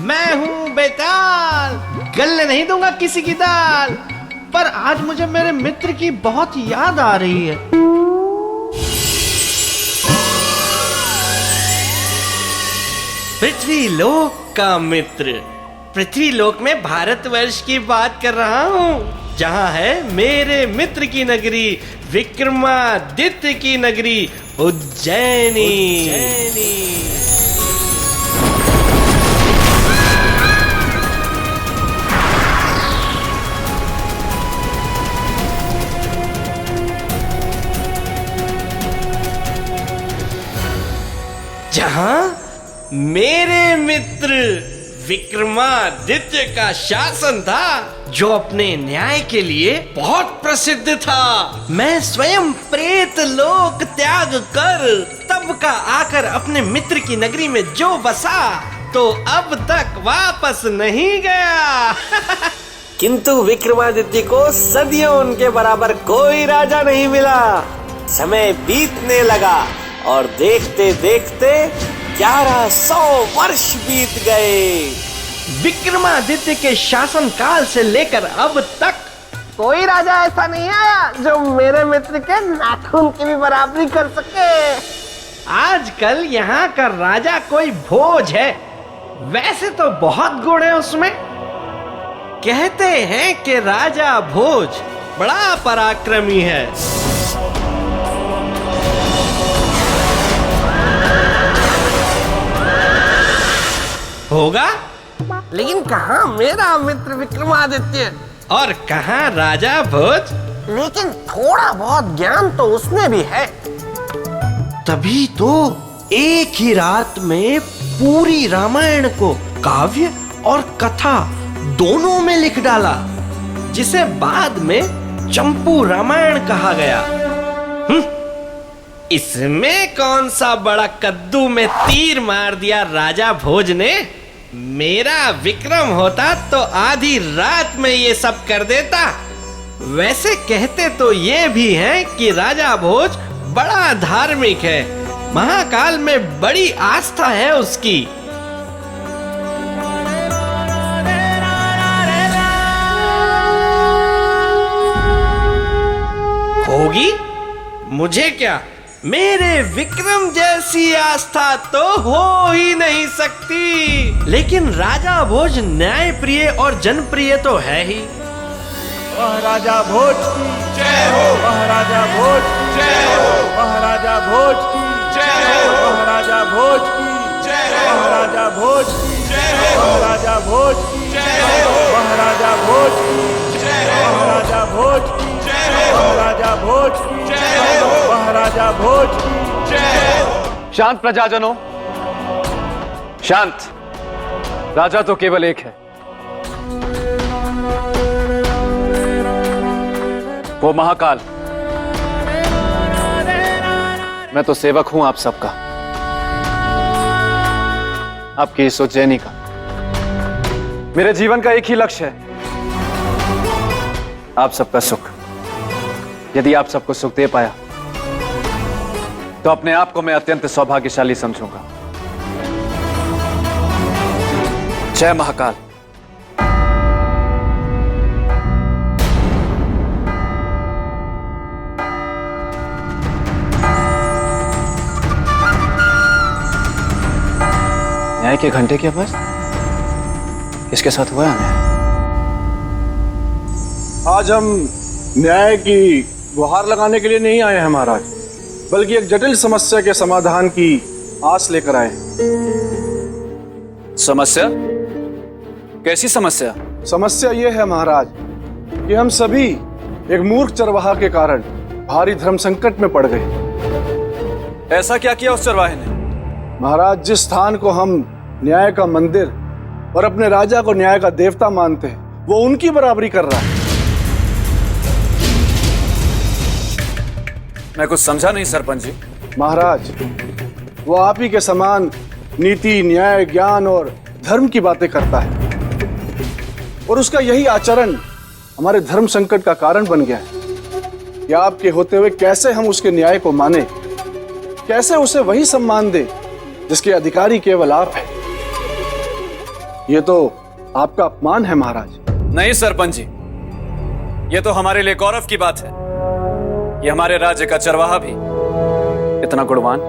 मैं हूँ बेताल, गलने नहीं दूंगा किसी की दाल। पर आज मुझे मेरे मित्र की बहुत याद आ रही है। पृथ्वीलोक का मित्र, पृथ्वीलोक में भारतवर्ष की बात कर रहा हूँ, जहाँ है मेरे मित्र की नगरी, विक्रमादित्य की नगरी, उज्जैनी। जहाँ मेरे मित्र विक्रमादित्य का शासन था, जो अपने न्याय के लिए बहुत प्रसिद्ध था। मैं स्वयं प्रेत लोक त्याग कर तब का आकर अपने मित्र की नगरी में जो बसा, तो अब तक वापस नहीं गया। किंतु विक्रमादित्य को सदियों उनके बराबर कोई राजा नहीं मिला। समय बीतने लगा और देखते देखते 1100 वर्ष बीत गए। विक्रमादित्य के शासन काल से लेकर अब तक कोई राजा ऐसा नहीं आया जो मेरे मित्र के नाखून की भी बराबरी कर सके। आजकल यहाँ का राजा कोई भोज है। वैसे तो बहुत गुण है उसमें। कहते हैं कि राजा भोज बड़ा पराक्रमी है। होगा, लेकिन कहाँ मेरा मित्र विक्रमादित्य और कहाँ राजा भोज? लेकिन थोड़ा बहुत ज्ञान तो उसमें भी है। तभी तो एक ही रात में पूरी रामायण को काव्य और कथा दोनों में लिख डाला, जिसे बाद में चंपू रामायण कहा गया। इसमें कौन सा बड़ा कद्दू में तीर मार दिया राजा भोज ने। मेरा विक्रम होता तो आधी रात में ये सब कर देता। वैसे कहते तो ये भी हैं कि राजा भोज बड़ा धार्मिक है, महाकाल में बड़ी आस्था है उसकी। होगी, मुझे क्या, मेरे विक्रम जैसी आस्था तो हो ही नहीं सकती। लेकिन राजा भोज न्याय प्रिय और जनप्रिय तो है ही। महाराजा भोज की जय हो, महाराजा भोज की जय हो, महाराजा भोज की जय हो, महाराजा भोज की जय हो, महाराजा भोज की जय हो, महाराजा भोज की जय हो, महाराजा भोज की जय हो, महाराजा भोज की जय हो, महाराजा भोज की जय हो, महाराजा भोज की जय हो। शांत प्रजाजनों, शांत। राजा तो केवल एक है, वो महाकाल। मैं तो सेवक हूं आप सबका, आपकी इस उज्जैनी का। मेरे जीवन का एक ही लक्ष्य है, आप सबका सुख। यदि आप सबको सुख दे पाया तो अपने आप को मैं अत्यंत सौभाग्यशाली समझूंगा। जय महाकाल। न्याय के घंटे की आवाज इसके साथ हुआ है। आज हम न्याय की गुहार लगाने के लिए नहीं आए हैं महाराज, बल्कि एक जटिल समस्या के समाधान की आस लेकर आए हैं। समस्या? कैसी समस्या? समस्या ये है महाराज कि हम सभी एक मूर्ख चरवाहा के कारण भारी धर्म संकट में पड़ गए। ऐसा क्या किया उस चरवाहे ने? महाराज, जिस स्थान को हम न्याय का मंदिर और अपने राजा को न्याय का देवता मानते हैं, वो उनकी बराबरी कर रहा है। मैं कुछ समझा नहीं सरपंच जी। महाराज, वो आप ही के समान नीति, न्याय, ज्ञान और धर्म की बातें करता है, और उसका यही आचरण हमारे धर्म संकट का कारण बन गया है। कि आपके होते हुए कैसे हम उसके न्याय को माने, कैसे उसे वही सम्मान दे जिसके अधिकारी केवल आप हैं। ये तो आपका अपमान है महाराज। नहीं सरपंच जी, ये तो हमारे लिए गौरव की बात है। ये हमारे राज्य का चरवाहा भी इतना गुणवान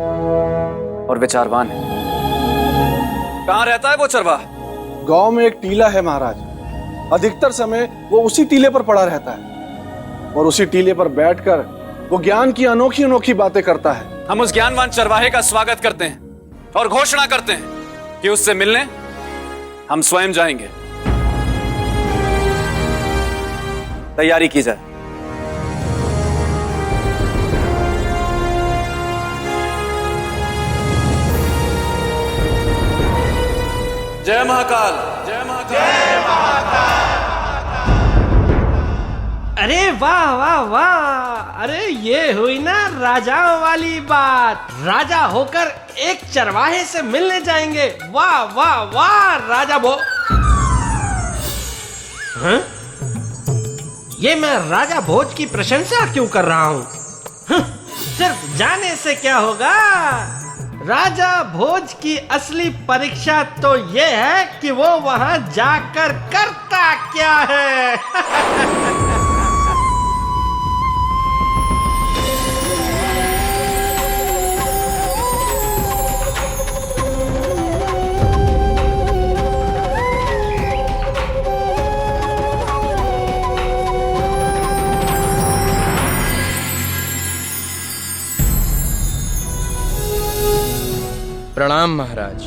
और विचारवान है। कहां रहता है वो चरवाहा? गांव में एक टीला है महाराज। अधिकतर समय वो उसी टीले पर पड़ा रहता है और उसी टीले पर बैठकर वो ज्ञान की अनोखी अनोखी बातें करता है। हम उस ज्ञानवान चरवाहे का स्वागत करते हैं और घोषणा करते हैं कि उससे मिलने हम स्वयं जाएंगे। तैयारी की जाए। जय महाकाल, जय महाकाल, जय महाकाल। अरे वाह वाह वाह, अरे ये हुई ना राजाओं वाली बात। राजा होकर एक चरवाहे से मिलने जाएंगे। वाह वाह वाह राजा हाँ? ये मैं राजा भोज की प्रशंसा क्यों कर रहा हूँ? सिर्फ जाने से क्या होगा? राजा भोज की असली परीक्षा तो ये है कि वो वहां जाकर करता क्या है। प्रणाम महाराज,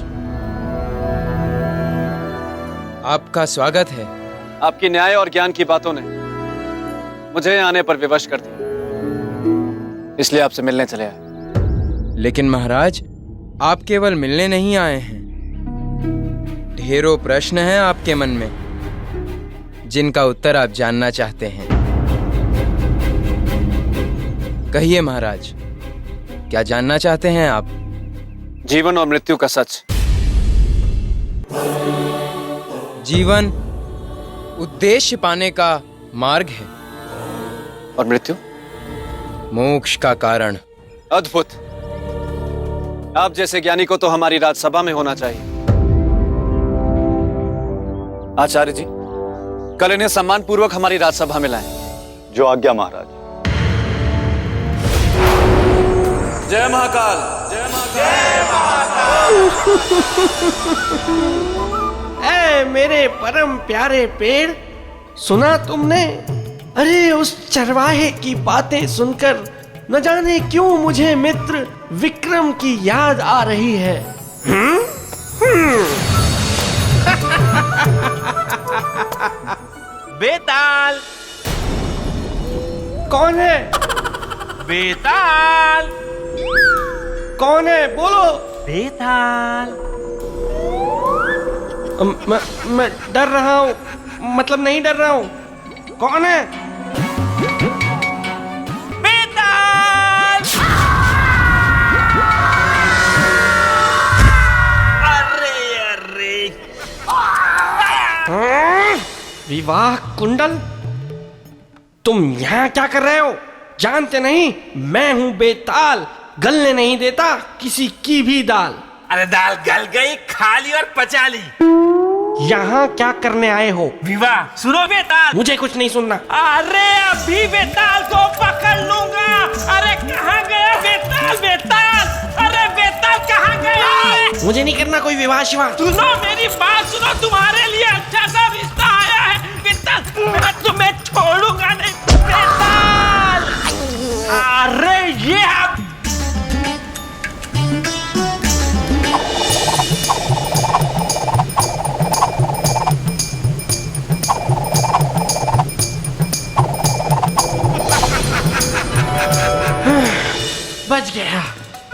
आपका स्वागत है। आपकी न्याय और ज्ञान की बातों ने मुझे आने पर विवश कर दिया, इसलिए आपसे मिलने चले आए। लेकिन महाराज, आप केवल मिलने नहीं आए हैं। ढेरों प्रश्न हैं आपके मन में जिनका उत्तर आप जानना चाहते हैं। कहिए महाराज, क्या जानना चाहते हैं आप? जीवन और मृत्यु का सच। जीवन उद्देश्य पाने का मार्ग है और मृत्यु मोक्ष का कारण। अद्भुत। आप जैसे ज्ञानी को तो हमारी राजसभा में होना चाहिए। आचार्य जी, कल इन्हें सम्मान पूर्वक हमारी राजसभा में लाएं। जो आज्ञा महाराज। जय महाकाल, जय महाकाल। ऐ मेरे परम प्यारे पेड़, सुना तुमने? अरे उस चरवाहे की बातें सुनकर न जाने क्यों मुझे मित्र विक्रम की याद आ रही है। बेताल। कौन है? बेताल। कौन है? बोलो। बेताल। मैं डर रहा हूँ, मतलब नहीं डर रहा हूँ। कौन है? बेताल। अरे अरे, विवाह कुंडल, तुम यहाँ क्या कर रहे हो? जानते नहीं मैं हूँ बेताल, गलने नहीं देता किसी की भी दाल। अरे दाल गल गई, खा ली और पचा ली। यहाँ क्या करने आए हो? विवाह। सुनो बेताल, मुझे कुछ नहीं सुनना। अरे अभी बेताल को पकड़ लूंगा। अरे कहाँ गया बेताल? बेताल, अरे बेताल कहाँ गया? मुझे नहीं करना कोई विवाह शिवाह। सुनो मेरी बात सुनो, तुम्हारे लिए अच्छा सा रिश्ता आया है बेताल, मैं तुम्हें छोड़ूंगा नहीं बेताल। अरे ये आप बच गया।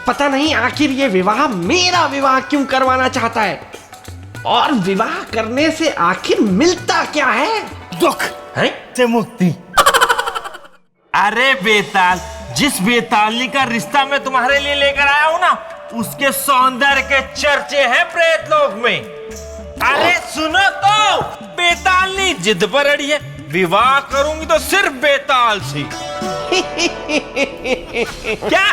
पता नहीं आखिर ये विवाह मेरा विवाह क्यों करवाना चाहता है, और विवाह करने से आखिर मिलता क्या है? दुख है? से मुक्ति। अरे बेताल, जिस बेतालनी का रिश्ता मैं तुम्हारे लिए लेकर आया हूँ ना, उसके सौंदर्य के चर्चे हैं प्रेतलोक में। अरे सुनो तो, बेतालनी जिद पर अड़ी है, विवाह करूंगी तो सिर्फ बेताल से। क्या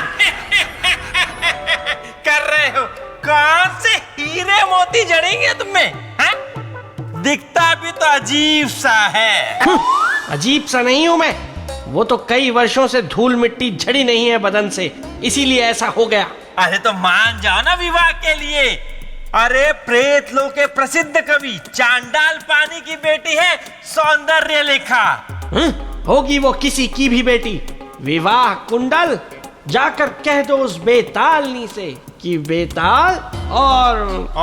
कर रहे हो? कहां से हीरे मोती जड़ेंगे तुम्हें, हैं? दिखता भी तो अजीब सा है। अजीब सा नहीं हूं मैं, वो तो कई वर्षों से धूल मिट्टी झड़ी नहीं है बदन से, इसीलिए ऐसा हो गया। अरे तो मान जाओ ना विवाह के लिए। अरे प्रेत लोक के प्रसिद्ध कवि चांडाल पानी की बेटी है सौंदर्य लेखा। होगी वो किसी की भी बेटी। विवाह कुंडल जाकर कह दो उस बेतालनी से कि बेताल और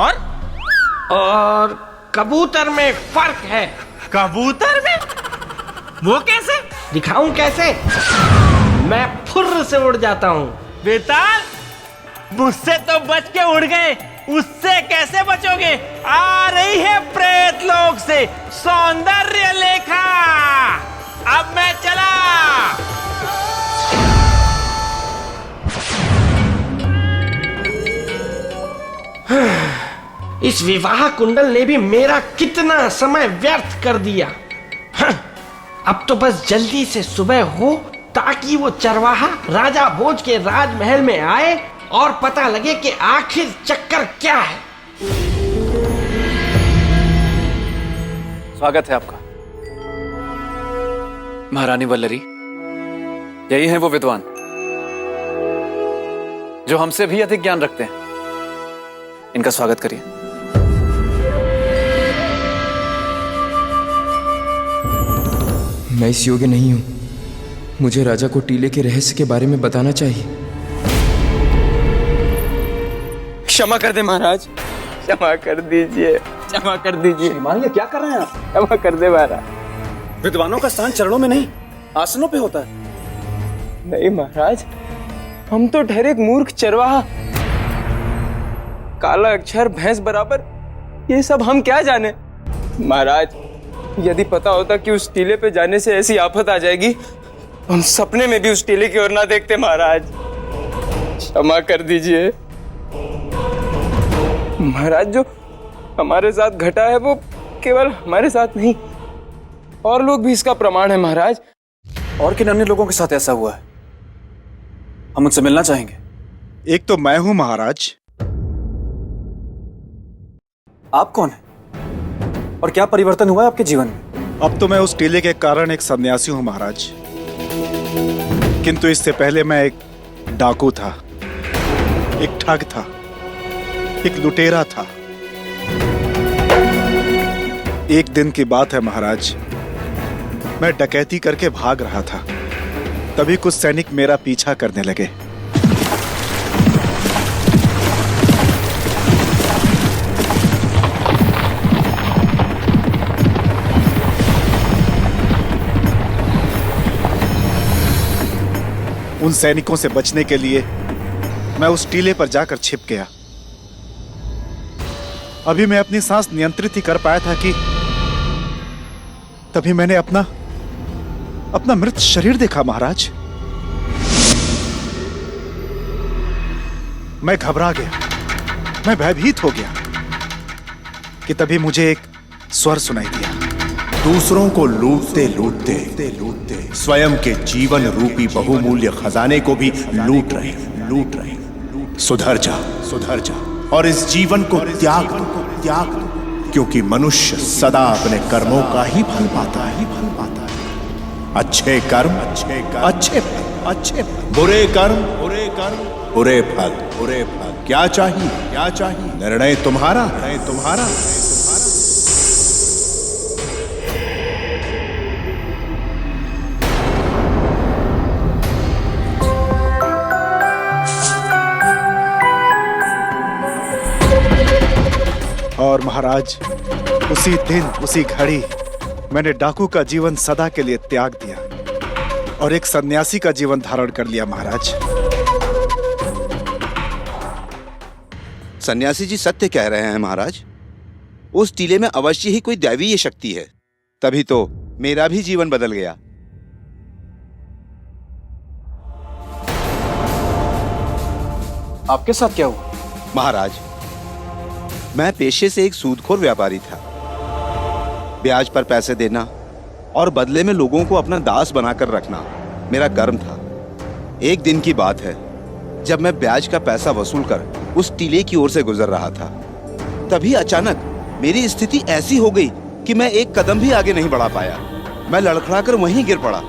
कबूतर में फर्क है। कबूतर में? वो कैसे? दिखाऊं कैसे? मैं फुर्र से उड़ जाता हूँ। बेताल, मुझसे तो बच के उड़ गए, उससे कैसे बचोगे? आ रही है प्रेत लोक से सौंदर्य लेखा। अब मैं चला। इस विवाह कुंडल ने भी मेरा कितना समय व्यर्थ कर दिया। अब तो बस जल्दी से सुबह हो ताकि वो चरवाहा राजा भोज के राजमहल में आए और पता लगे कि आखिर चक्कर क्या है। स्वागत है आपका महारानी वल्लरी। यही हैं वो विद्वान जो हमसे भी अधिक ज्ञान रखते हैं। इनका स्वागत करिए। मैं इस योग्य नहीं हूं। मुझे राजा को टीले के रहस्य के बारे में बताना चाहिए। क्षमा कर दे महाराज, क्षमा कर दीजिए, क्षमा कर दीजिए। मान क्या कर रहे हैं आप? क्षमा कर दे महाराज। विद्वानों का स्थान चरणों में नहीं, आसनों पे होता है। नहीं महाराज, हम तो ठहरे एक मूर्ख चरवाहा। काला अक्षर भैंस बराबर, ये सब हम क्या जाने। महाराज, यदि पता होता कि उस टीले पे जाने से ऐसी आफत आ जाएगी, हम सपने में भी उस टीले की ओर ना देखते। महाराज क्षमा कर दीजिए। महाराज, जो हमारे साथ घटा है वो केवल हमारे साथ नहीं, और लोग भी इसका प्रमाण है। महाराज, और किन अन्य लोगों के साथ ऐसा हुआ है? हम उनसे मिलना चाहेंगे। एक तो मैं हूं महाराज। आप कौन हैं और क्या परिवर्तन हुआ है आपके जीवन में? अब तो मैं उस टीले के कारण एक सन्यासी हूं महाराज, किंतु इससे पहले मैं एक डाकू था, एक ठग था, एक लुटेरा था। एक दिन की बात है महाराज, मैं डकैती करके भाग रहा था, तभी कुछ सैनिक मेरा पीछा करने लगे। उन सैनिकों से बचने के लिए मैं उस टीले पर जाकर छिप गया। अभी मैं अपनी सांस नियंत्रित ही कर पाया था कि तभी मैंने अपना मृत शरीर देखा महाराज। मैं घबरा गया, मैं भयभीत हो गया कि तभी मुझे एक स्वर सुनाई दिया। दूसरों को लूटते लूटते स्वयं के जीवन रूपी बहुमूल्य खजाने को भी लूट रहे। सुधर जा और इस जीवन को त्याग दो, क्योंकि मनुष्य सदा अपने कर्मों का ही फल पाता है। अच्छे कर्म अच्छे फल, बुरे कर्म बुरे फल। क्या चाहिए? निर्णय तुम्हारा। और महाराज, उसी दिन उसी घड़ी मैंने डाकू का जीवन सदा के लिए त्याग दिया और एक सन्यासी का जीवन धारण कर लिया महाराज। सन्यासी जी सत्य कह रहे हैं महाराज। उस टीले में अवश्य ही कोई दैवीय शक्ति है, तभी तो मेरा भी जीवन बदल गया। आपके साथ क्या हुआ? महाराज, मैं पेशे से एक सूदखोर व्यापारी था। ब्याज पर पैसे देना और बदले में लोगों को अपना दास बनाकर रखना मेरा कर्म था। एक दिन की बात है, जब मैं ब्याज का पैसा वसूल कर उस टीले की ओर से गुजर रहा था। तभी अचानक मेरी स्थिति ऐसी हो गई कि मैं एक कदम भी आगे नहीं बढ़ा पाया। मैं लड़खड़ाकर वहीं गिर पड़ा।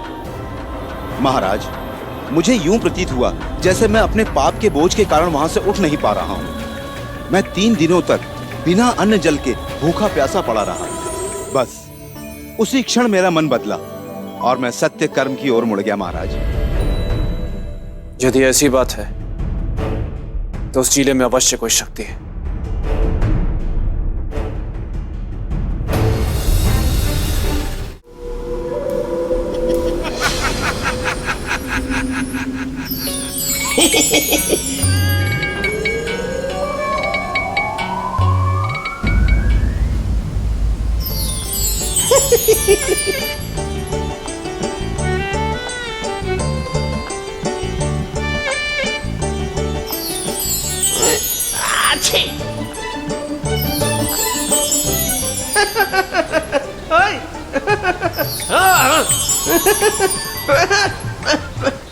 महाराज, मुझे यूं प्रतीत हुआ जैसे मैं अपने पाप के बोझ के कारण वहां से उठ नहीं पा रहा हूं। मैं 3 दिनों तक बिना अन्न जल के भूखा प्यासा पड़ा रहा। बस उसी क्षण मेरा मन बदला और मैं सत्य कर्म की ओर मुड़ गया। महाराज, यदि ऐसी बात है तो उस टीले में अवश्य कोई शक्ति है।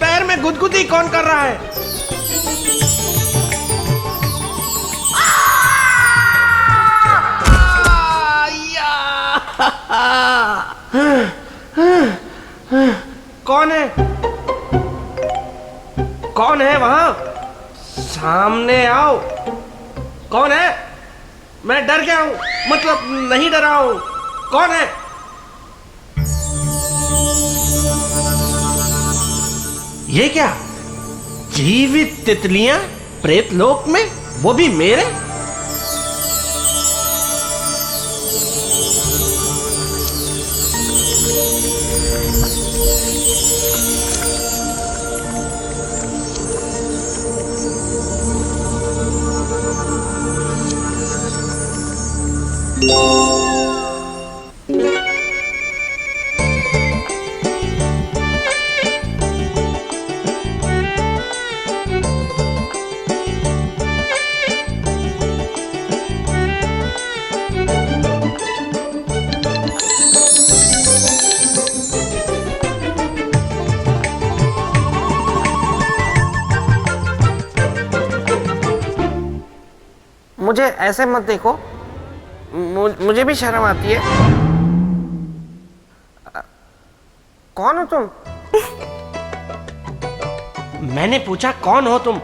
पैर में गुदगुदी कौन कर रहा है? कौन है? कौन है वहां? सामने आओ। कौन है? मैं डर गया हूं, मतलब नहीं डरा हूं। कौन है? ये क्या? जीवित तितलियां प्रेत लोक में, वो भी मेरे? मुझे ऐसे मत देखो, मुझे भी शर्म आती है। कौन हो तुम? मैंने पूछा कौन हो तुम?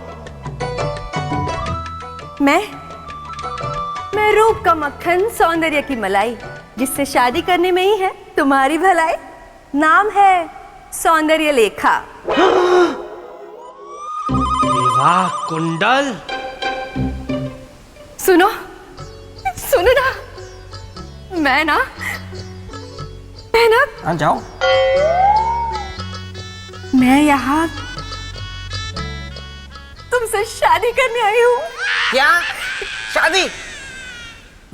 मैं रूप का मक्खन, सौंदर्य की मलाई, जिससे शादी करने में ही है तुम्हारी भलाई। नाम है सौंदर्य लेखा। विवाह कुंडल। सुनो ना, मैं ना जाओ। मैं यहाँ तुमसे शादी करने आई हूँ। क्या? शादी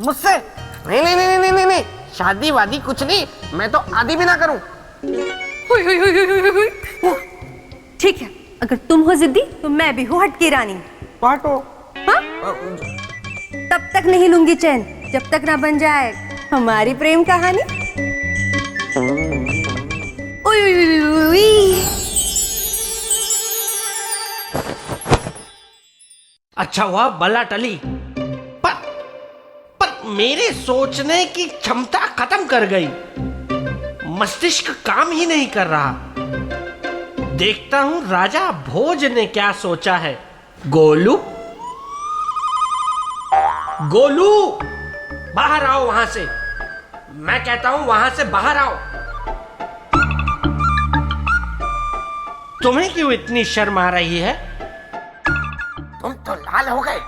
मुझसे? नहीं नहीं नहीं नहीं नहीं नहीं, शादी वादी कुछ नहीं, मैं तो आदि भी ना करूं। ठीक है, अगर तुम हो जिद्दी तो मैं भी हूँ हटकी रानी। बाटो। हाँ? तब तक नहीं लूंगी चैन जब तक ना बन जाए हमारी प्रेम कहानी। अच्छा हुआ बला टली, पर मेरे सोचने की क्षमता खत्म कर गई। मस्तिष्क काम ही नहीं कर रहा। देखता हूं राजा भोज ने क्या सोचा है। गोलू, गोलू, बाहर आओ वहां से। मैं कहता हूं वहां से बाहर आओ। तुम्हें क्यों इतनी शर्म आ रही है? तुम तो लाल हो गए।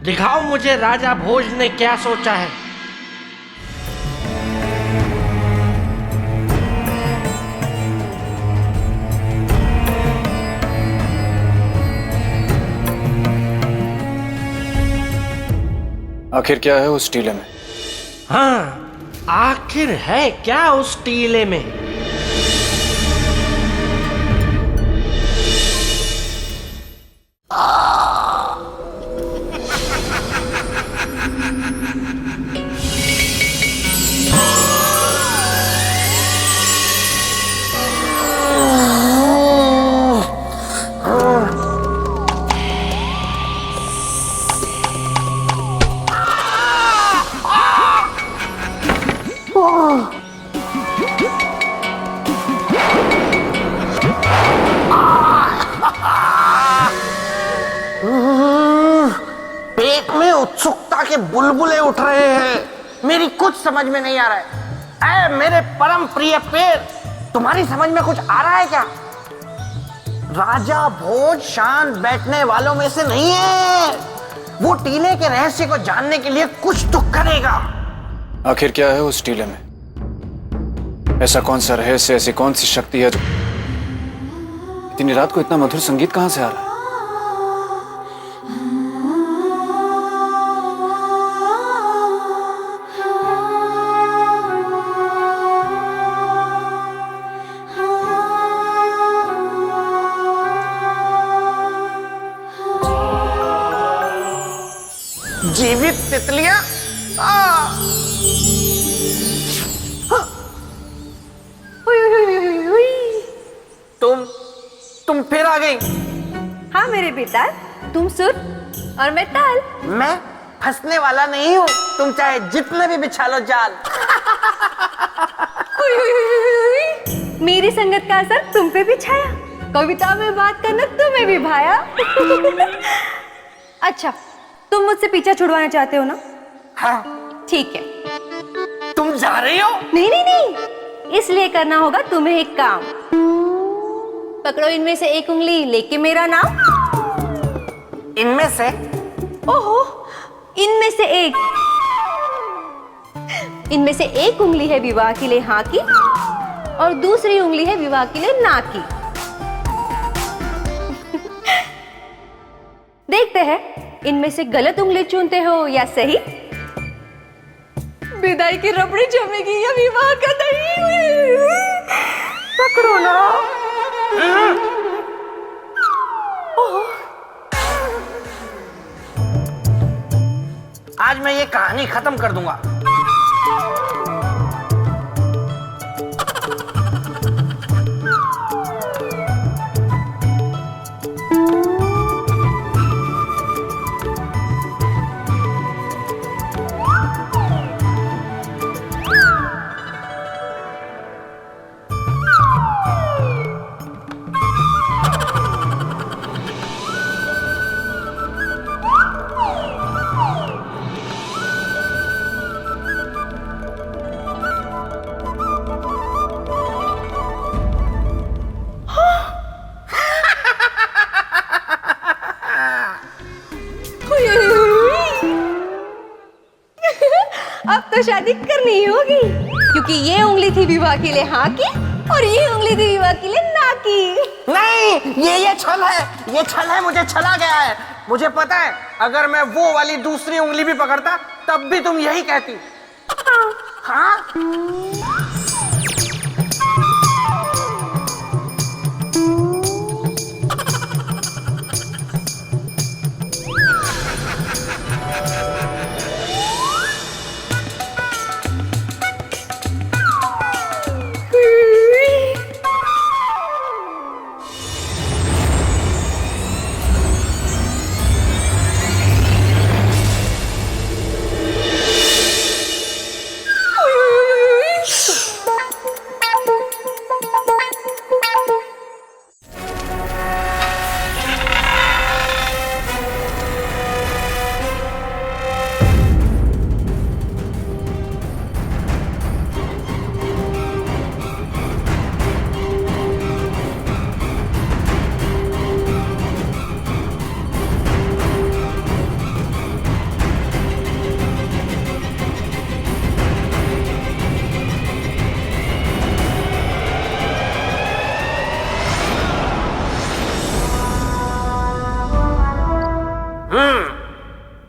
दिखाओ मुझे राजा भोज ने क्या सोचा है। आखिर क्या है उस टीले में? हाँ, आखिर है क्या उस टीले में? बुलबुले उठ रहे हैं। मेरी कुछ समझ में नहीं आ रहा है। ऐ मेरे परम प्रिय पेड़, तुम्हारी समझ में कुछ आ रहा है क्या? राजा भोज शांत बैठने वालों में से नहीं है। वो टीले के रहस्य को जानने के लिए कुछ तो करेगा। आखिर क्या है उस टीले में? ऐसा कौन सा रहस्य, ऐसी कौन सी शक्ति है जो इतनी रात को इतना मधुर संगीत कहां से आ रहा है? जीवित तितलियां? तुम फिर आ गई? हाँ मेरे बेटा, तुम सुर और मैं ताल। मैं फंसने वाला नहीं हूँ, तुम चाहे जितने भी बिछा लो जाल। मेरी संगत का असर तुम पे भी छाया, कविता में बात करना तुम्हें भी भाया। अच्छा, तुम मुझसे पीछा छुड़वाना चाहते हो ना? हाँ। ठीक है। तुम जा रही हो? नहीं नहीं नहीं, इसलिए करना होगा तुम्हें एक काम। पकड़ो इनमें से एक उंगली, लेके मेरा नाम। इनमें से? ओहो, इनमें से एक। इनमें से एक उंगली है विवाह के लिए हाँ की, और दूसरी उंगली है विवाह के लिए ना की। देखते हैं इनमें से गलत उंगली चुनते हो या सही। विदाई की रबड़ी जमेगी या विवाह का दही। पकड़ो ना। आज मैं ये कहानी खत्म कर दूंगा। अब तो शादी करनी ही होगी, क्योंकि ये उंगली थी विवाह के लिए हाँ की, और ये उंगली थी विवाह के लिए ना की। नहीं, ये छल है, ये छल है, मुझे छला गया है। मुझे पता है, अगर मैं वो वाली दूसरी उंगली भी पकड़ता तब भी तुम यही कहती। हाँ, हाँ?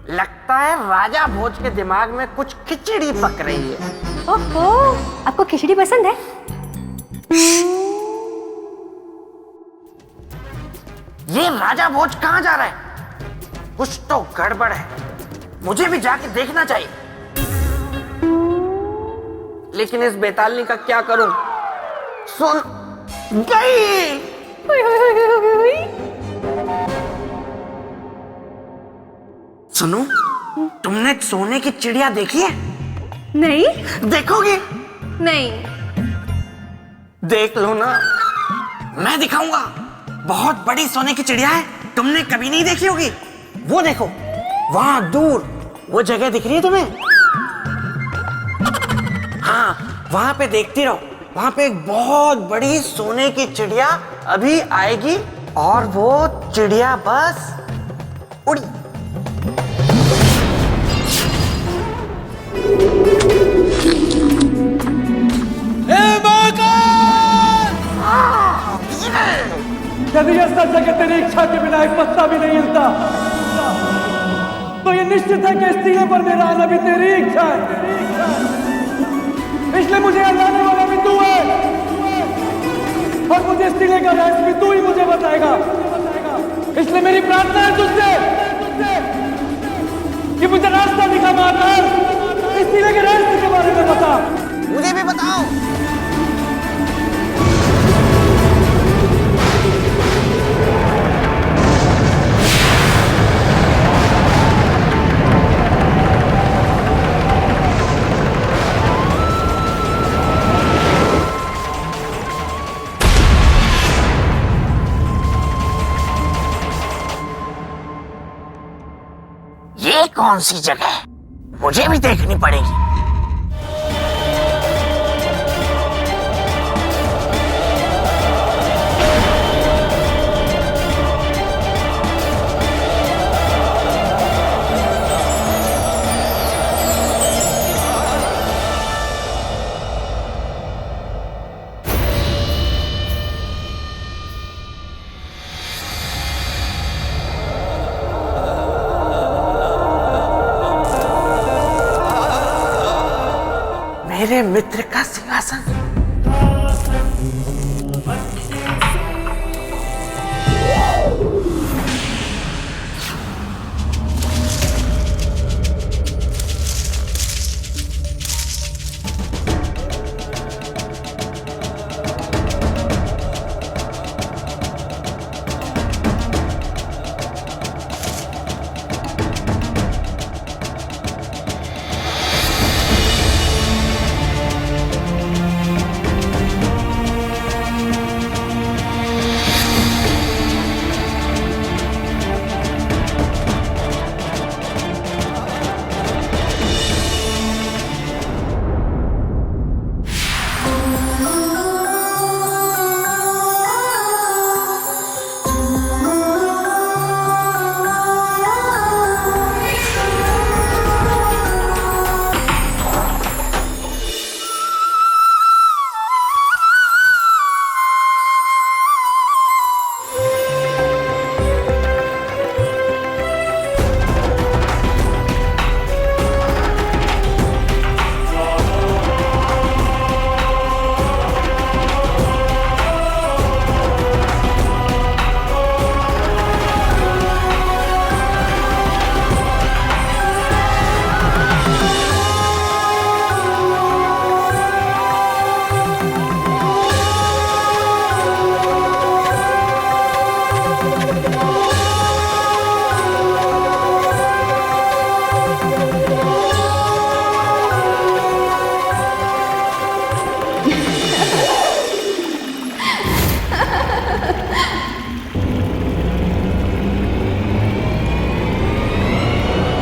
लगता है राजा भोज के दिमाग में कुछ खिचड़ी पक रही है। ओहो, आपको खिचड़ी पसंद है? ये राजा भोज कहाँ जा रहा है? कुछ तो गड़बड़ है, मुझे भी जाके देखना चाहिए। लेकिन इस बेतालनी का क्या करूं? सुन गई। सुनो, तुमने सोने की चिड़िया देखी है? नहीं। देखोगी? नहीं। देख लो ना, मैं दिखाऊंगा। बहुत बड़ी सोने की चिड़िया है, तुमने कभी नहीं देखी होगी। वो देखो, वहां दूर वो जगह दिख रही है तुम्हें? हाँ, वहां पे देखती रहो। वहां पे एक बहुत बड़ी सोने की चिड़िया अभी आएगी और वो चिड़िया बस उड़ी। यदि यह सच है कि तेरी इच्छा के बिना एक पत्ता भी नहीं हिलता, तो ये निश्चित है कि इस टीले पर मेरा आना भी तेरी इच्छा है। इसलिए मुझे लाने वाला भी तू है और मुझे इस टीले का रहस्य भी तू ही मुझे बताएगा। इसलिए मेरी प्रार्थना है तुझसे कि मुझे रास्ता दिखा महाकाल, इस टीले के रहस्य के बारे में बता। मुझे भी बताओ। ये कौन सी जगह है? मुझे भी देखनी पड़ेगी। मेरे मित्र का सिंहासन।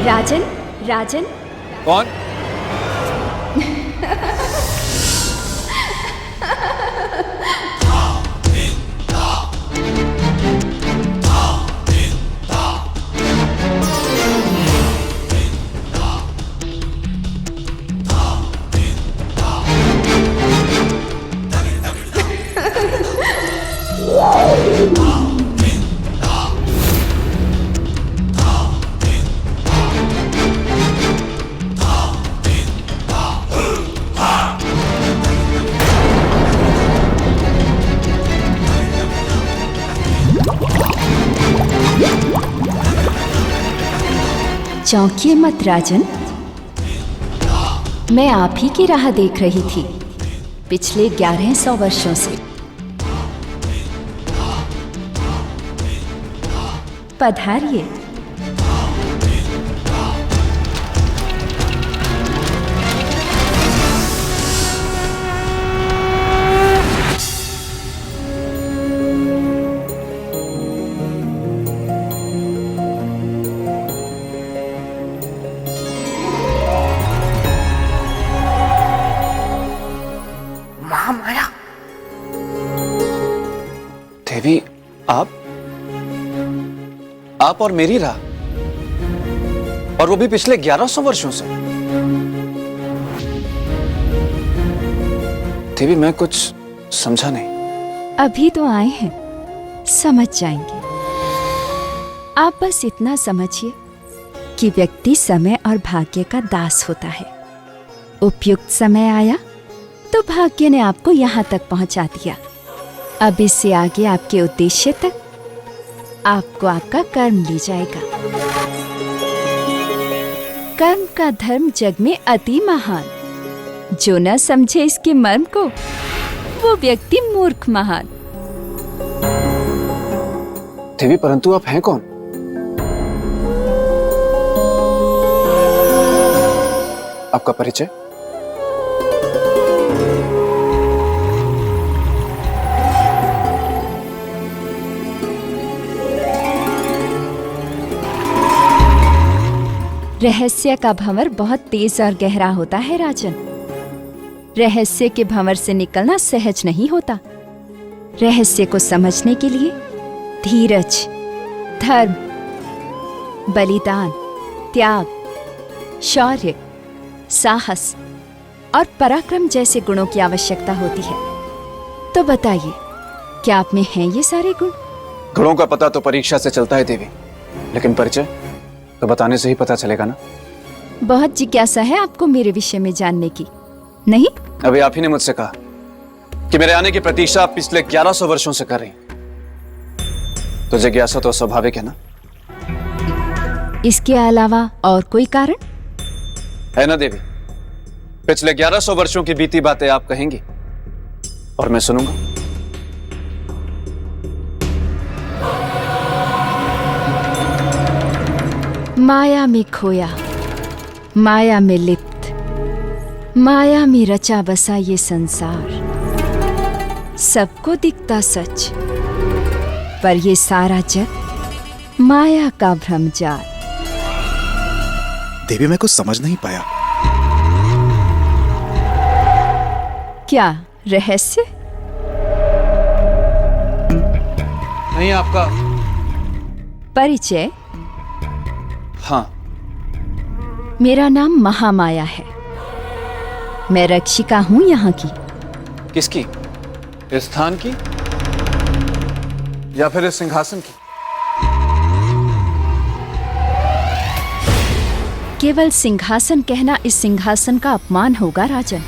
राजन, राजन। कौन? चौंकिए मत राजन, मैं आप ही की राह देख रही थी पिछले 1100 वर्षों से। पधारिए। आप और मेरी राह, और वो भी पिछले 1100 वर्षों से। देवी, मैं कुछ समझा नहीं। अभी तो आए हैं, समझ जाएंगे। आप बस इतना समझिए कि व्यक्ति समय और भाग्य का दास होता है। उपयुक्त समय आया तो भाग्य ने आपको यहाँ तक पहुँचा दिया। अब इससे आगे आपके उद्देश्य तक आपको आपका कर्म ले जाएगा। कर्म का धर्म जग में अति महान, जो न समझे इसके मर्म को वो व्यक्ति मूर्ख महान। देवी, परंतु आप हैं कौन? आपका परिचय? रहस्य का भंवर बहुत तेज और गहरा होता है राजन। रहस्य के भंवर से निकलना सहज नहीं होता। रहस्य को समझने के लिए धीरज, धर्म, बलिदान, त्याग, शौर्य, साहस और पराक्रम जैसे गुणों की आवश्यकता होती है। तो बताइए, क्या आप में हैं ये सारे गुण? गुणों का पता तो परीक्षा से चलता है देवी, लेकिन परिचय तो बताने से ही पता चलेगा ना। बहुत जिज्ञासा है आपको मेरे विषय में जानने की, नहीं? अभी आप ही ने मुझसे कहा कि मेरे आने की प्रतीक्षा आप पिछले 1100 वर्षों से कर रही। तो जिज्ञासा तो स्वाभाविक है ना। इसके अलावा और कोई कारण है ना देवी? पिछले 1100 वर्षों की बीती बातें आप कहेंगी और मैं सुनूंगा। माया में खोया, माया में लिप्त, माया में रचा बसा ये संसार, सबको दिखता सच, पर ये सारा जग माया का भ्रमजाल। देवी, मैं कुछ समझ नहीं पाया। क्या रहस्य? नहीं, आपका परिचय? हाँ, मेरा नाम महामाया है। मैं रक्षिका हूं यहाँ की। किसकी? इस स्थान की या फिर इस सिंहासन की? केवल सिंहासन कहना इस सिंहासन का अपमान होगा राजन,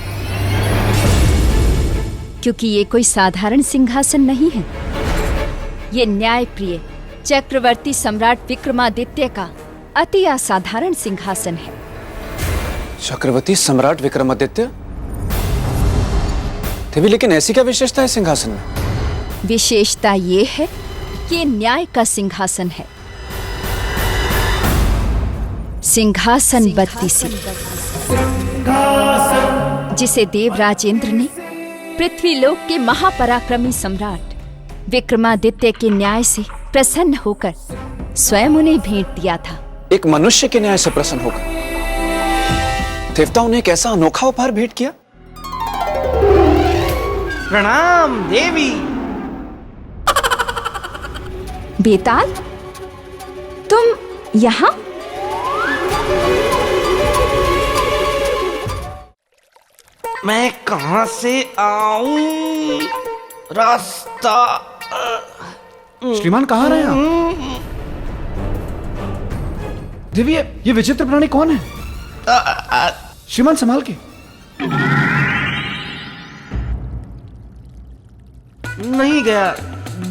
क्योंकि ये कोई साधारण सिंहासन नहीं है। ये न्यायप्रिय चक्रवर्ती सम्राट विक्रमादित्य का अति असाधारण सिंहासन है। चक्रवर्ती सम्राट विक्रमादित्य? देवी, लेकिन ऐसी क्या विशेषता है सिंहासन में? विशेषता ये है कि न्याय का सिंहासन है। सिंहासन 32, जिसे देवराज इंद्र ने पृथ्वीलोक के महापराक्रमी सम्राट विक्रमादित्य के न्याय से प्रसन्न होकर स्वयं उन्हें भेंट दिया था। एक मनुष्य के न्याय से प्रसन्न होकर देवताओं ने एक ऐसा अनोखा उपहार भेंट किया। प्रणाम देवी। बेताल, तुम यहाँ? मैं कहां से आऊं? रास्ता। श्रीमान, कहाँ रहे आप? देवी, ये विचित्र प्राणी कौन है? श्रीमान, संभाल के। नहीं गया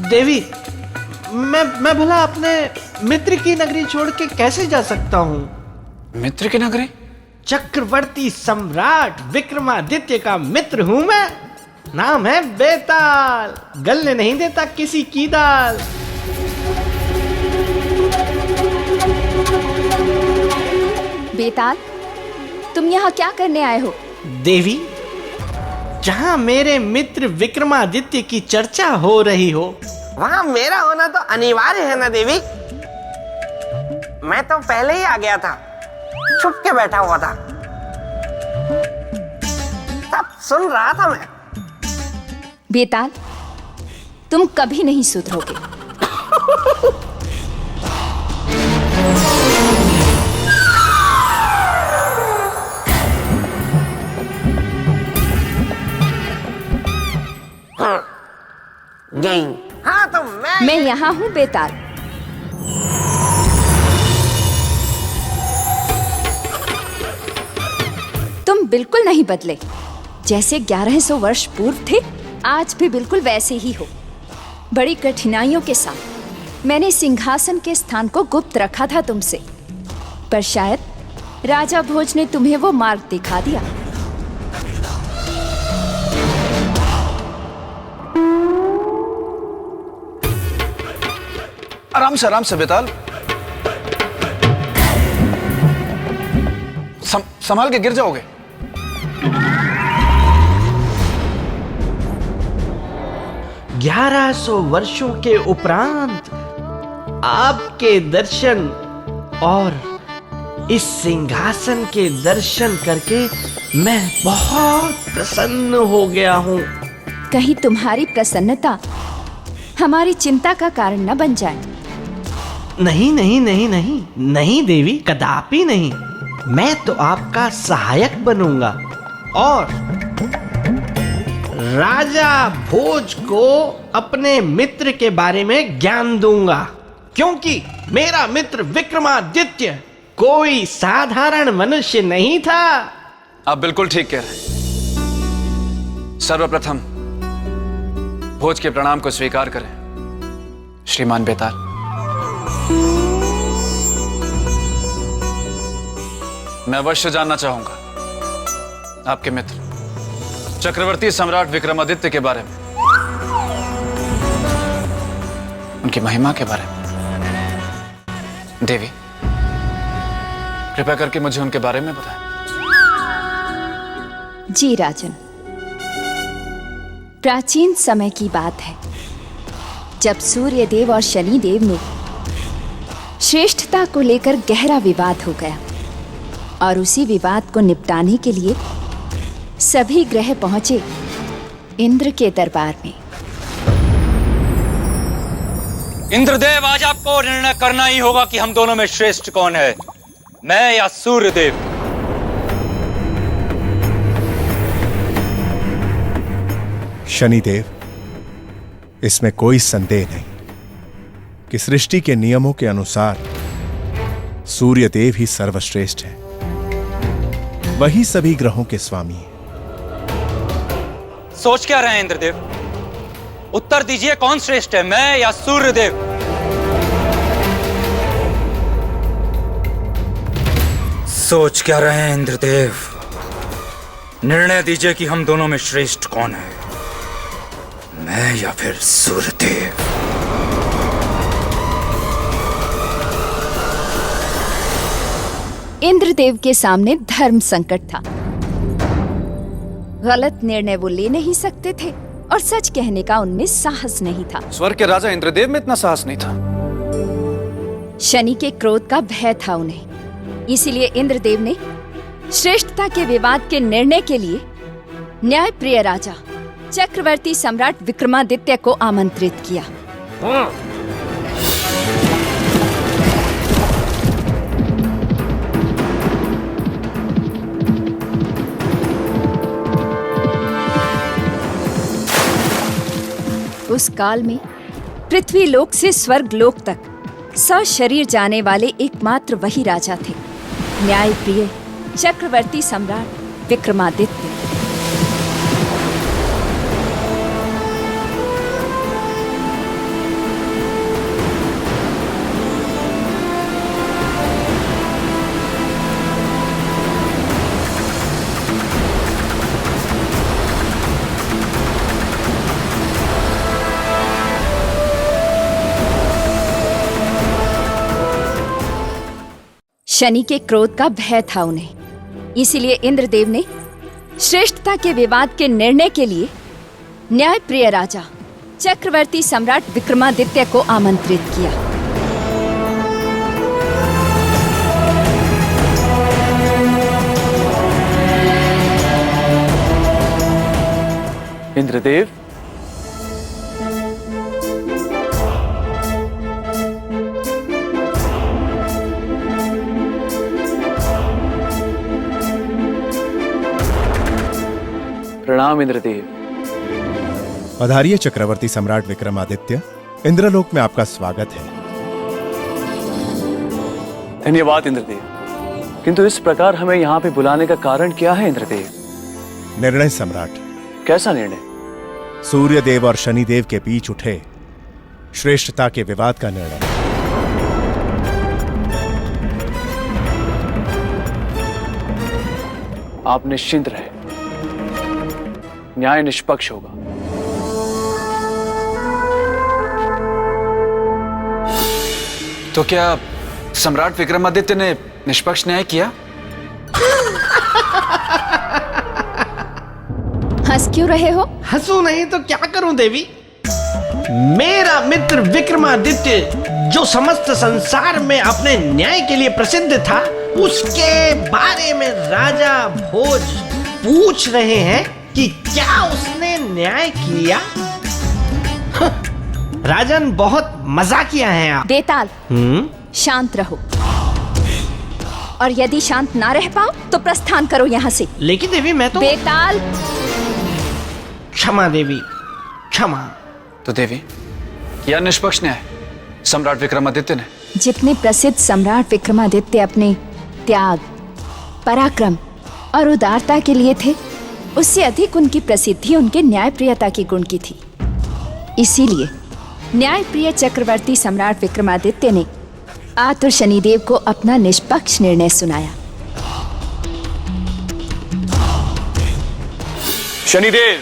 देवी। मैं भला अपने मित्र की नगरी छोड़ के कैसे जा सकता हूँ? मित्र की नगरी? चक्रवर्ती सम्राट विक्रमादित्य का मित्र हूँ मैं। नाम है बेताल, गलने नहीं देता किसी की दाल। बेताल, तुम यहाँ क्या करने आए हो? देवी, जहाँ मेरे मित्र विक्रमादित्य की चर्चा हो रही हो, वहाँ मेरा होना तो अनिवार्य है ना देवी। मैं तो पहले ही आ गया था, छुप के बैठा हुआ था, सब सुन रहा था मैं। बेताल, तुम कभी नहीं सुधरोगे। गई। हाँ तो मैं यहाँ हूँ बेताल। तुम बिल्कुल नहीं बदले। जैसे 1100 वर्ष पूर्व थे, आज भी बिल्कुल वैसे ही हो। बड़ी कठिनाइयों के साथ मैंने सिंहासन के स्थान को गुप्त रखा था तुमसे, पर शायद राजा भोज ने तुम्हें वो मार्ग दिखा दिया। आराम से बेताल। संभाल के गिर जाओगे। ग्यारह 1100 वर्षों के उपरांत आपके दर्शन और इस सिंहासन के दर्शन करके मैं बहुत प्रसन्न हो गया हूँ। कहीं तुम्हारी प्रसन्नता हमारी चिंता का कारण न बन जाए। नहीं नहीं नहीं नहीं नहीं देवी, कदापि नहीं। मैं तो आपका सहायक बनूंगा और राजा भोज को अपने मित्र के बारे में ज्ञान दूंगा, क्योंकि मेरा मित्र विक्रमादित्य कोई साधारण मनुष्य नहीं था। आप बिल्कुल ठीक कह रहे हैं। सर्वप्रथम भोज के प्रणाम को स्वीकार करें, श्रीमान बेताल। मैं अवश्य जानना चाहूंगा आपके मित्र चक्रवर्ती सम्राट विक्रमादित्य के बारे में, उनकी महिमा के बारे में। देवी, कृपया करके मुझे उनके बारे में बताएं। जी राजन, प्राचीन समय की बात है जब सूर्यदेव और शनिदेव में श्रेष्ठता को लेकर गहरा विवाद हो गया और उसी विवाद को निपटाने के लिए सभी ग्रह पहुंचे इंद्र के दरबार में। इंद्रदेव, आज आपको निर्णय करना ही होगा कि हम दोनों में श्रेष्ठ कौन है, मैं या सूर्यदेव। शनिदेव, इसमें कोई संदेह नहीं कि सृष्टि के नियमों के अनुसार सूर्यदेव ही सर्वश्रेष्ठ है। वही सभी ग्रहों के स्वामी हैं। सोच क्या रहे हैं इंद्रदेव? उत्तर दीजिए, कौन श्रेष्ठ है, मैं या सूर्यदेव? सोच क्या रहे हैं इंद्रदेव? निर्णय दीजिए कि हम दोनों में श्रेष्ठ कौन है, मैं या फिर सूर्यदेव? इंद्रदेव के सामने धर्म संकट था। गलत निर्णय वो ले नहीं सकते थे और सच कहने का उनमें साहस नहीं था। स्वर्ग के राजा इंद्रदेव में इतना साहस नहीं था। शनि के क्रोध का भय था उन्हें, इसीलिए इंद्रदेव ने श्रेष्ठता के विवाद के निर्णय के लिए न्यायप्रिय राजा चक्रवर्ती सम्राट विक्रमादित्य को आमंत्रित किया। उस काल में पृथ्वी लोक से स्वर्ग लोक तक सशरीर जाने वाले एकमात्र वही राजा थे, न्यायप्रिय चक्रवर्ती सम्राट विक्रमादित्य। शनि के क्रोध का भय था उन्हें, इसीलिए इंद्रदेव ने श्रेष्ठता के विवाद के निर्णय के लिए न्यायप्रिय राजा चक्रवर्ती सम्राट विक्रमादित्य को आमंत्रित किया। इंद्रदेव, प्रणाम इंद्रदेव। पधारिए चक्रवर्ती सम्राट विक्रमादित्य, इंद्रलोक में आपका स्वागत है। धन्यवाद इंद्रदेव, किंतु इस प्रकार हमें यहाँ पे बुलाने का कारण क्या है इंद्रदेव? निर्णय सम्राट। कैसा निर्णय? सूर्यदेव और शनिदेव के बीच उठे श्रेष्ठता के विवाद का निर्णय। आप निश्चिंत रहे, न्याय निष्पक्ष होगा। तो क्या सम्राट विक्रमादित्य ने निष्पक्ष न्याय किया? हंस क्यों रहे हो? हंसू नहीं तो क्या करूं देवी। मेरा मित्र विक्रमादित्य जो समस्त संसार में अपने न्याय के लिए प्रसिद्ध था, उसके बारे में राजा भोज पूछ रहे हैं कि क्या उसने न्याय किया। राजन, बहुत मजाकिया हैं आप। बेताल, शांत रहो, और यदि शांत ना रह पाओ तो प्रस्थान करो यहाँ से। लेकिन देवी मैं तो। बेताल, क्षमा देवी, क्षमा। तो देवी, किया निष्पक्ष न्याय सम्राट विक्रमादित्य ने? जितने प्रसिद्ध सम्राट विक्रमादित्य अपने त्याग, पराक्रम और उदारता के लिए थे, उससे अधिक उनकी प्रसिद्धि उनके न्यायप्रियता की गुण की थी। इसीलिए न्यायप्रिय चक्रवर्ती सम्राट विक्रमादित्य ने आतुर शनिदेव को अपना निष्पक्ष निर्णय सुनाया। शनिदेव,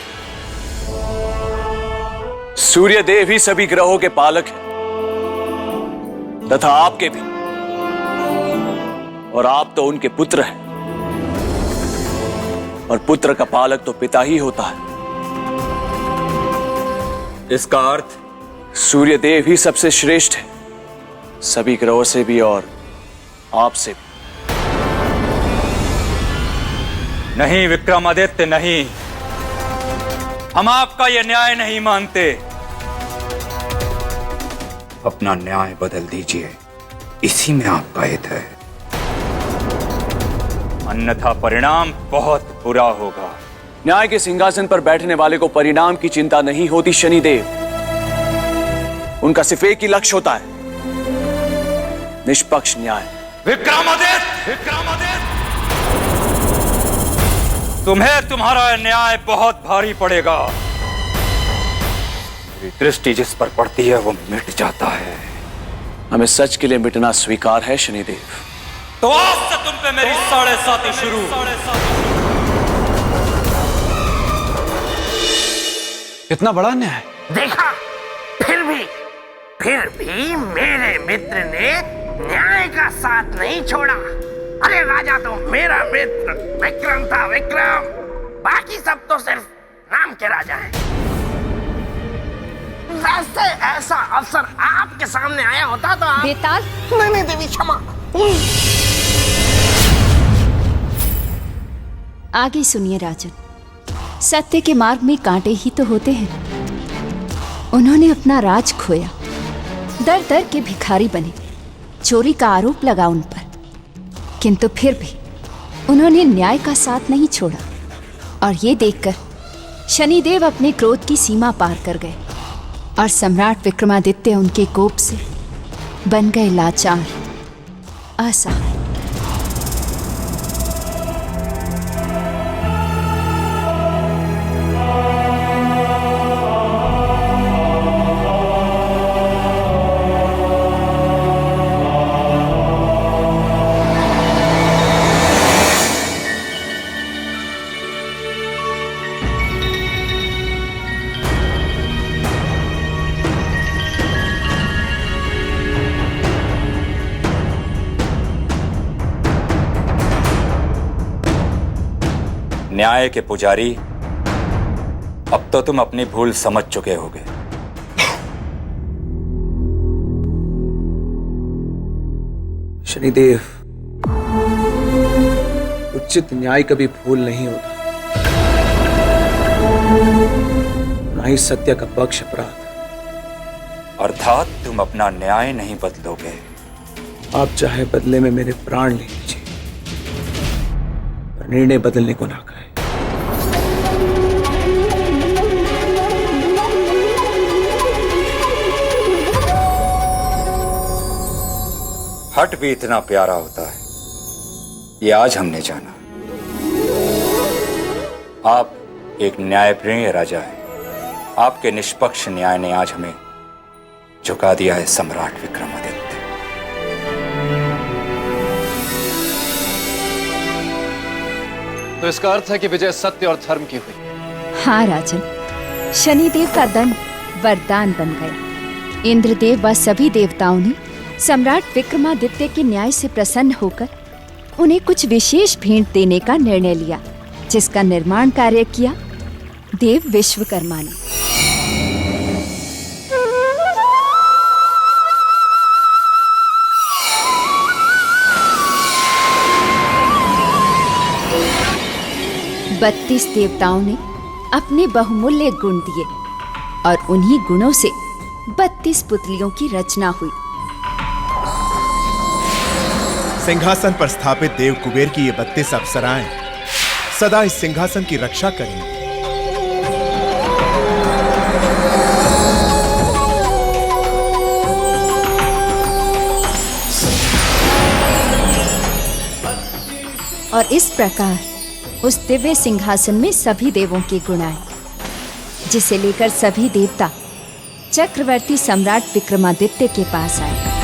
सूर्यदेव ही सभी ग्रहों के पालक हैं, तथा आपके भी, और आप तो उनके पुत्र हैं, और पुत्र का पालक तो पिता ही होता है। इसका अर्थ सूर्यदेव ही सबसे श्रेष्ठ है, सभी ग्रहों से भी और आपसे भी। नहीं विक्रमादित्य, नहीं, हम आपका यह न्याय नहीं मानते। अपना न्याय बदल दीजिए, इसी में आपका हित है, अन्यथा परिणाम बहुत बुरा होगा। न्याय के सिंहासन पर बैठने वाले को परिणाम की चिंता नहीं होती शनिदेव, उनका सिर्फ एक ही लक्ष्य होता है, निष्पक्ष न्याय। विक्रमादित्य, तुम्हें तुम्हारा न्याय बहुत भारी पड़ेगा। मेरी दृष्टि जिस पर पड़ती है वो मिट जाता है। हमें सच के लिए मिटना स्वीकार है शनिदेव। तो आज से तुम पे मेरी 7.5 शुरू। इतना बड़ा न्याय देखा, फिर भी मेरे मित्र ने न्याय का साथ नहीं छोड़ा। अरे राजा तो मेरा मित्र विक्रम था, विक्रम, बाकी सब तो सिर्फ नाम के राजा हैं। वैसे ऐसा अवसर आपके सामने आया होता तो आप... बेताल, नहीं देवी, क्षमा। आगे सुनिए राजन, सत्य के मार्ग में कांटे ही तो होते हैं। उन्होंने अपना राज खोया, दर दर के भिखारी बने, चोरी का आरोप लगा उन पर, किंतु फिर भी उन्होंने न्याय का साथ नहीं छोड़ा। और ये देखकर शनिदेव अपने क्रोध की सीमा पार कर गए और सम्राट विक्रमादित्य उनके कोप से बन गए लाचार, असहाय। न्याय के पुजारी, अब तो तुम अपनी भूल समझ चुके होगे। शनिदेव, उचित न्याय कभी भूल नहीं होता, ना ही सत्य का पक्ष अपराध। अर्थात तुम अपना न्याय नहीं बदलोगे। आप चाहे बदले में मेरे प्राण ले लीजिए, पर निर्णय बदलने को ना कहे। हट भी इतना प्यारा होता है, ये आज हमने जाना। आप एक न्यायप्रिय राजा हैं। आपके निष्पक्ष न्याय ने आज हमें झुका दिया है सम्राट विक्रमादित्य। तो इसका अर्थ है कि विजय सत्य और धर्म की हुई। हाँ राजन, शनिदेव का दंड वरदान बन गया। इंद्रदेव व सभी देवताओं ने सम्राट विक्रमादित्य के न्याय से प्रसन्न होकर उन्हें कुछ विशेष भेंट देने का निर्णय लिया, जिसका निर्माण कार्य किया देव विश्वकर्मा ने। बत्तीस देवताओं ने अपने बहुमूल्य गुण दिए और उन्हीं गुणों से 32 पुतलियों की रचना हुई। सिंहासन पर स्थापित देव कुबेर की ये 32 अप्सराएं सदा इस सिंहासन की रक्षा करेंगी। और इस प्रकार उस दिव्य सिंहासन में सभी देवों के गुण आए, जिसे लेकर सभी देवता चक्रवर्ती सम्राट विक्रमादित्य के पास आए।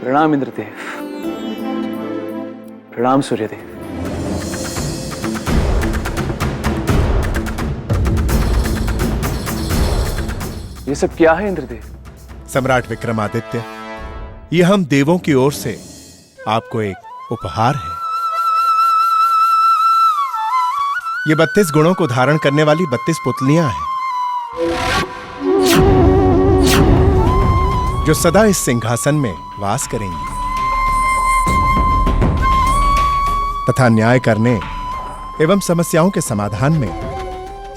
प्रणाम इंद्रदेव, प्रणाम सूर्यदेव। ये सब क्या है इंद्रदेव? सम्राट विक्रमादित्य, ये हम देवों की ओर से आपको एक उपहार है। ये 32 गुणों को धारण करने वाली 32 पुतलियां हैं, जो सदा इस सिंहासन में वास करेंगी तथा न्याय करने एवं समस्याओं के समाधान में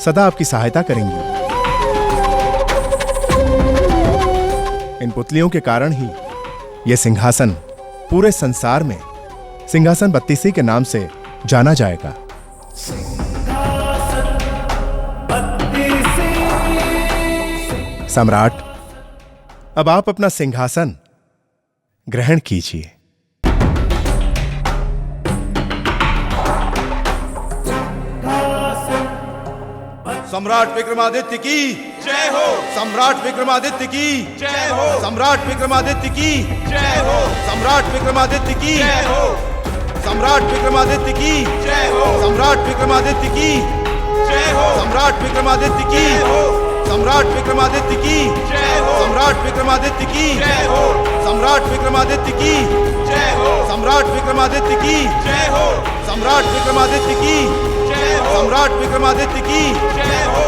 सदा आपकी सहायता करेंगी। इन पुतलियों के कारण ही यह सिंहासन पूरे संसार में सिंहासन 32 के नाम से जाना जाएगा। सम्राट, अब आप अपना सिंहासन ग्रहण कीजिए। सम्राट विक्रमादित्य की जय हो। सम्राट विक्रमादित्य की जय हो। सम्राट विक्रमादित्य की जय हो। सम्राट विक्रमादित्य की जय हो। सम्राट विक्रमादित्य की जय हो। सम्राट विक्रमादित्य की जय हो। सम्राट विक्रमादित्य की जय हो। सम्राट विक्रमादित्य की जय हो। सम्राट विक्रमादित्य की जय हो। सम्राट विक्रमादित्य की जय हो। सम्राट विक्रमादित्य की जय हो। सम्राट विक्रमादित्य की जय हो। सम्राट विक्रमादित्य की जय हो।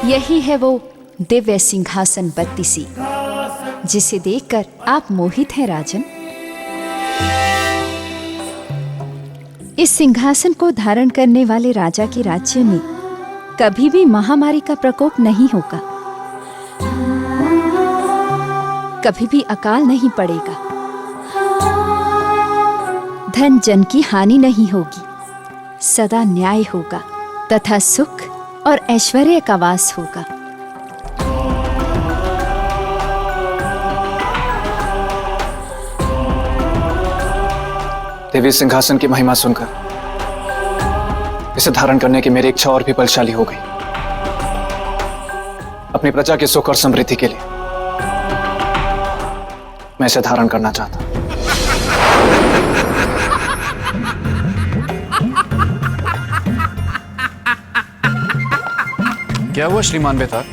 यही है वो दिव्य सिंहासन 32, जिसे देखकर आप मोहित हैं राजन। इस सिंहासन को धारण करने वाले राजा के राज्य में कभी भी महामारी का प्रकोप नहीं होगा, कभी भी अकाल नहीं पड़ेगा। धन जन की हानि नहीं होगी, सदा न्याय होगा तथा सुख और ऐश्वर्य का वास होगा। देवी सिंहासन की महिमा सुनकर इसे धारण करने की मेरी इच्छा और भी बलशाली हो गई। अपनी प्रजा के सुख और समृद्धि के लिए मैं इसे धारण करना चाहता हूं। क्या हुआ श्रीमान बेताल,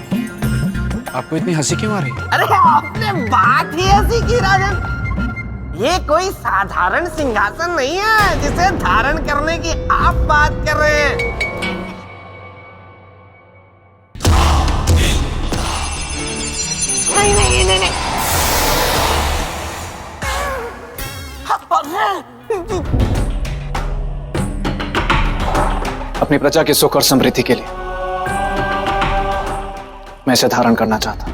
आपको इतनी हंसी क्यों आ रही है? अरे आपने बात ही ऐसी की राजन, ये कोई साधारण सिंहासन नहीं है जिसे धारण करने की आप बात कर रहे हैं। नहीं नहीं नहीं नहीं, अपनी प्रजा के सुख और समृद्धि के लिए मैं इसे धारण करना चाहता हूं।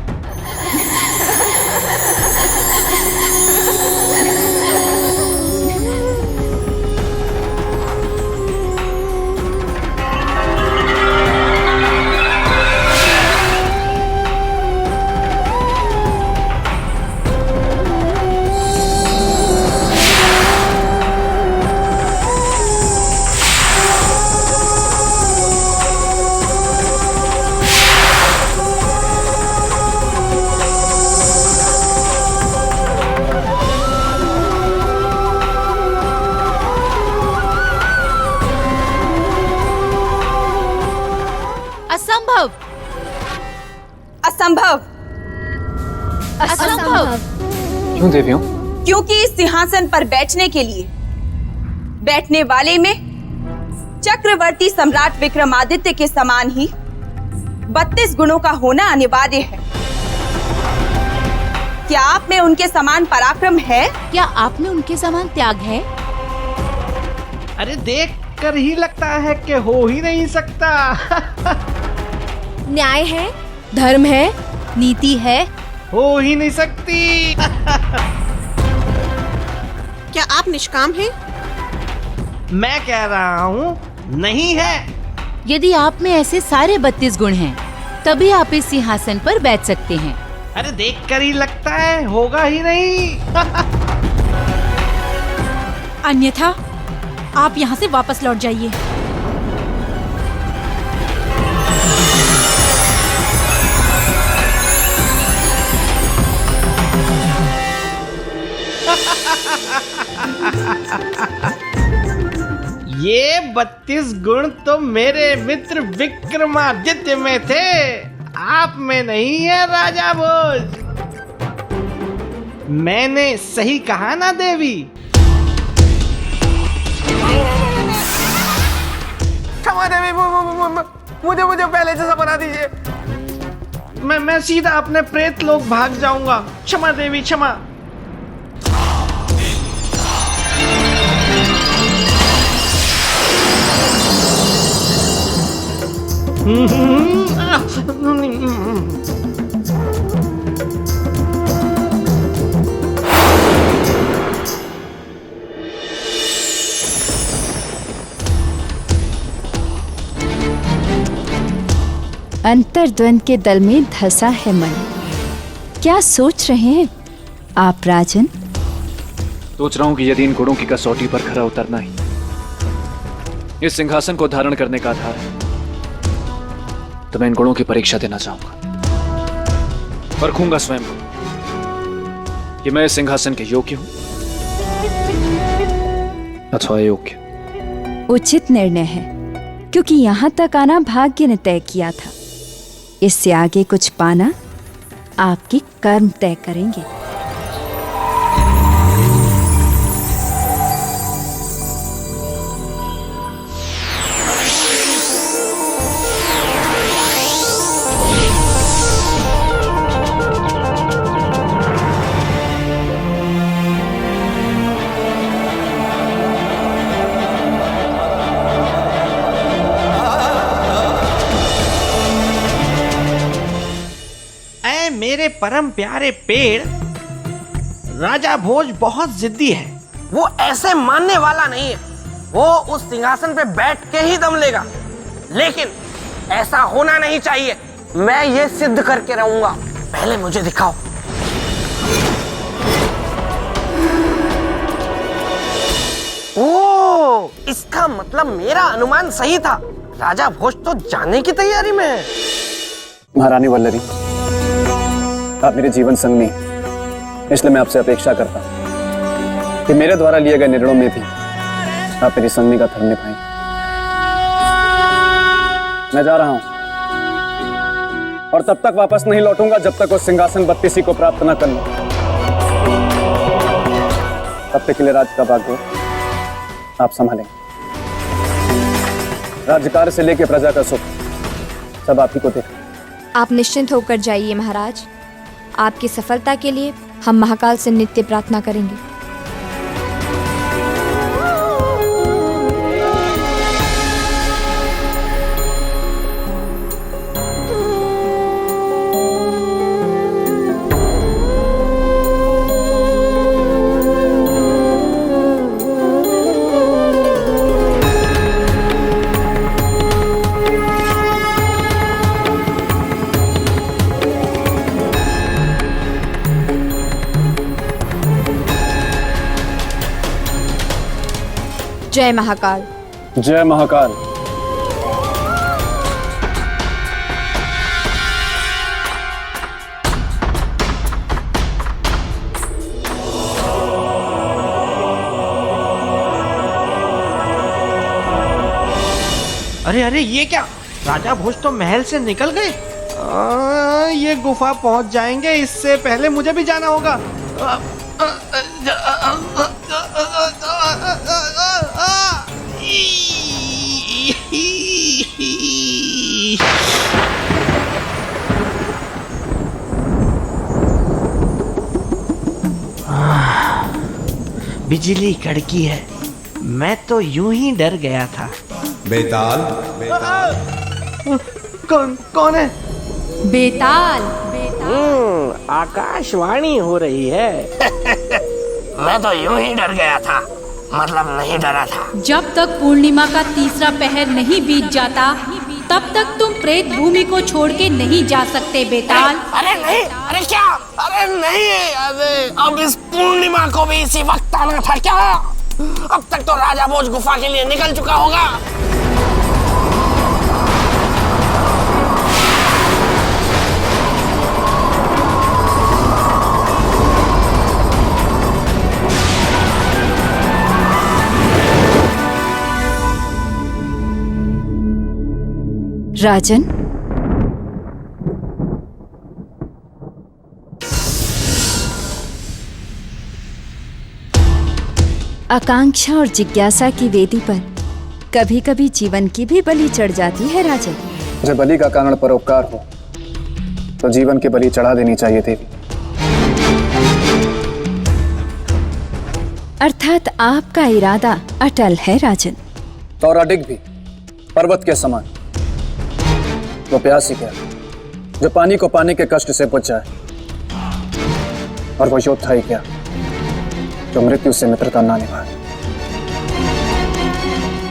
असंभव असंभव असंभव। क्यों देवियों? क्योंकि इस सिंहासन पर बैठने के लिए बैठने वाले में चक्रवर्ती सम्राट विक्रमादित्य के समान ही 32 गुणों का होना अनिवार्य है। क्या आप में उनके समान पराक्रम है? क्या आप में उनके समान त्याग है? अरे देख कर ही लगता है कि हो ही नहीं सकता। न्याय है, धर्म है, नीति है, हो ही नहीं सकती। क्या आप निष्काम हैं? मैं कह रहा हूँ नहीं है। यदि आप में ऐसे सारे 32 गुण हैं, तभी आप इस सिंहासन पर बैठ सकते हैं। अरे देख कर ही लगता है होगा ही नहीं। अन्यथा आप यहाँ से वापस लौट जाइए। ये 32 गुण तो मेरे मित्र विक्रमादित्य में थे, आप में नहीं है राजा भोज। मैंने सही कहा ना देवी? क्षमा देवी, मुझे पहले जैसा बना दीजिए। मैं सीधा अपने प्रेत लोग भाग जाऊंगा। क्षमा देवी, क्षमा। अंतर्द्वंद के दल में धंसा है मन। क्या सोच रहे हैं आप राजन? सोच रहा हूं कि यदि इन गुणों की कसौटी पर खरा उतरना ही इस सिंहासन को धारण करने का आधार है, तो मैं इन गुणों की परीक्षा देना चाहूंगा। परखूंगा स्वयं को कि मैं इस सिंहासन के योग्य हूं अथवा अयोग्य। उचित निर्णय है, क्योंकि यहाँ तक आना भाग्य ने तय किया था। इससे आगे कुछ पाना आपके कर्म तय करेंगे। मेरे परम प्यारे पेड़, राजा भोज बहुत जिद्दी है वो ऐसे मानने वाला नहीं है। वो उस सिंहासन पे बैठ के ही दम लेगा, लेकिन ऐसा होना नहीं चाहिए। मैं ये सिद्ध करके रहूंगा। पहले मुझे दिखाओ। ओ, इसका मतलब मेरा अनुमान सही था। राजा भोज तो जाने की तैयारी में है। महारानी वल्लरी, आप मेरे जीवन संगनी, इसलिए मैं आपसे अपेक्षा करता हूं कि मेरे द्वारा लिए गए निर्णयों में भी आप मेरी संगनी का धर्म निभाएं। मैं जा रहा हूं और तब तक वापस नहीं लौटूंगा जब तक वो सिंहासन बत्तीसी को प्राप्त न कर लूं। तब तक के लिए राज्य का भाग्य आप संभालें। राज्यकार्य से लेकर प्रजा का सुख सब आप ही को देखें। आप निश्चिंत होकर जाइए महाराज। आपकी सफलता के लिए हम महाकाल से नित्य प्रार्थना करेंगे। जय महाकाल। जय महाकाल। अरे अरे, ये क्या? राजा भोज तो महल से निकल गए। ये गुफा पहुंच जाएंगे, इससे पहले मुझे भी जाना होगा। बिजली कड़की है। मैं तो यूं ही डर गया था। बेताल, कौन है? बेताल। आकाशवाणी हो रही है। मैं तो यूं ही डर गया था, मतलब नहीं डरा था। जब तक पूर्णिमा का तीसरा पहर नहीं बीत जाता, तब तक तुम प्रेत भूमि को छोड़ के नहीं जा सकते बेताल। अरे नहीं, अरे क्या? अरे नहीं, अरे अब इस पूर्णिमा को भी इसी वक्त आना था क्या? अब तक तो राजा भोज गुफा के लिए निकल चुका होगा। राजन, आकांक्षा और जिज्ञासा की वेदी पर कभी कभी जीवन की भी बलि चढ़ जाती है राजन। जब बलि का कारण परोपकार हो तो जीवन की बलि चढ़ा देनी चाहिए देवी। अर्थात आपका इरादा अटल है राजन। और अडिग भी पर्वत के समान। वो प्यासी क्या जो पानी को पाने के कष्ट से बुझ जाए, और वो योद्धा ही क्या जो मृत्यु से मित्रता ना निभाए।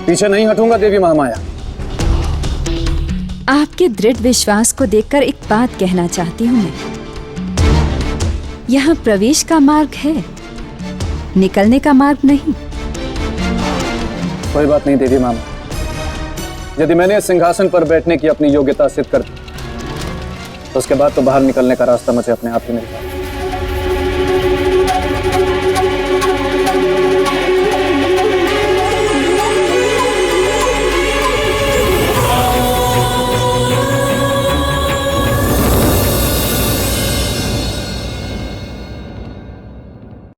पीछे नहीं हटूंगा देवी महामाया। आपके दृढ़ विश्वास को देखकर एक बात कहना चाहती हूँ मैं। यहाँ प्रवेश का मार्ग है, निकलने का मार्ग नहीं। कोई बात नहीं देवी मामा, यदि मैंने सिंहासन पर बैठने की अपनी योग्यता सिद्ध कर दी तो उसके बाद तो बाहर निकलने का रास्ता मुझे अपने आप ही मिल जाए।